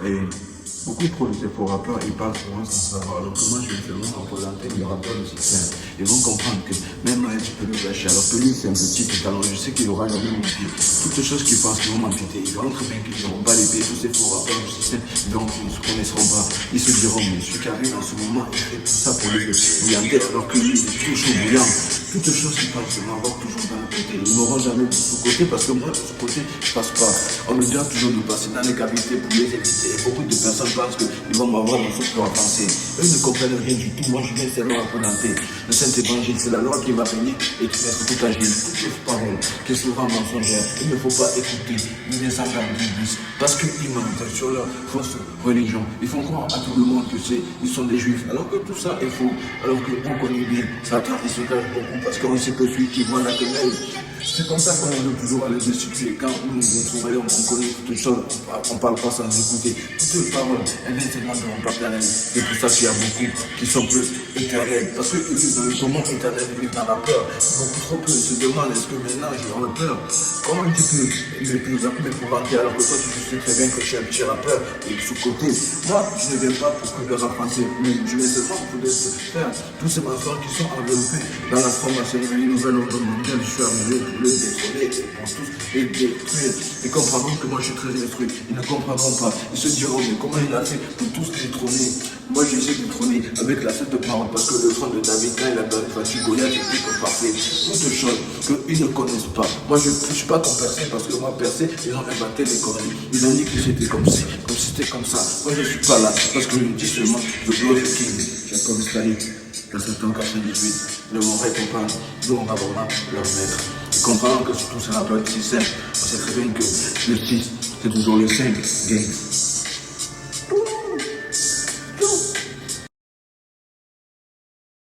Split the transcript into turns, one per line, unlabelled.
Et beaucoup trop de faux rappeurs, ils parlent souvent sans savoir. Alors que moi, je vais seulement représenter le rappeur du système. Ils vont comprendre que même là, tu peux le lâcher. Alors que lui, c'est un petit talent. Je sais qu'il aura jamais menti. Toutes les choses qu'ils pensent qu'ils vont m'amputer. Ils verront très bien qu'ils n'auront pas les payer. Tous ces faux rappeurs du système, donc ils ne se connaîtront pas. Ils se diront, mais celui qui arrive en ce moment, il fait tout ça pour les bouillanter. Alors que lui, il est toujours bouillant. Toutes les choses qu'ils pensent, ils vont avoir toujours dans le côté. Ils n'auront jamais de ce côté parce que moi, de ce côté, je passe pas. On me dit toujours de passer dans les cavités pour les éviter. Et beaucoup de personnes pensent qu'ils vont m'avoir dans ce leur pensée. Eux ne comprennent rien du tout. Moi, je viens seulement à présenter. Le Saint-Évangile, c'est la loi qui m'a béni et qui fait tout agir. Toutes les paroles qui sont vraiment mensongères. Il ne faut pas écouter les semblables d'Église parce qu'ils mentent sur leur fausse religion. Ils font croire à tout le monde que ils sont des juifs. Alors que tout ça est faux. Alors qu'on connaît bien Satan, il se cache beaucoup parce qu'on sait que celui qui voit la quenelle. C'est comme ça qu'on veut toujours aller dessus. Quand nous nous trouvons, on connaît toutes les choses, on ne parle pas sans écouter. Toutes les paroles, elles viennent seulement de mon paternel. C'est pour ça qu'il y a beaucoup qui sont peu éternels. Parce qu'ils vivent dans le comment éternel, ils vivent dans la peur. Beaucoup trop peu se demandent est-ce que maintenant j'ai peur. Comment tu peux m'épouvanter alors que toi tu sais très bien que je suis un petit rappeur et sous-côté. Moi, je ne viens pas pour que leur apprendre, mais je viens seulement pour laisser faire tous ces mensonges qui sont enveloppés dans la franc-maçonnerie nouvelle ordre mondiale. Je suis arrivé pour le détrôner, pour tous les détruire. Ils comprendront que moi je suis très instruit. Ils ne comprendront pas. Ils se diront, mais comment il a fait pour tous détrôner? Moi j'ai essayé de détrôner avec la sainte parole parce que le front de David, quand il a battu Goliath, il était parfait. Toutes les choses qu'ils ne connaissent pas. Moi je ne suis pas ton percé parce que moi percé, ils ont inventé les conneries. Ils ont dit que c'était comme si, comme si c'était comme ça. Moi je ne suis pas là parce que je dis seulement the blood of the king. Jacob Staline, Satan 98, le mon récompense, nous on va vraiment leur maître. Ils comprennent que tout ça n'a pas de système. On sait très bien que le 6, c'est toujours le 5, gang.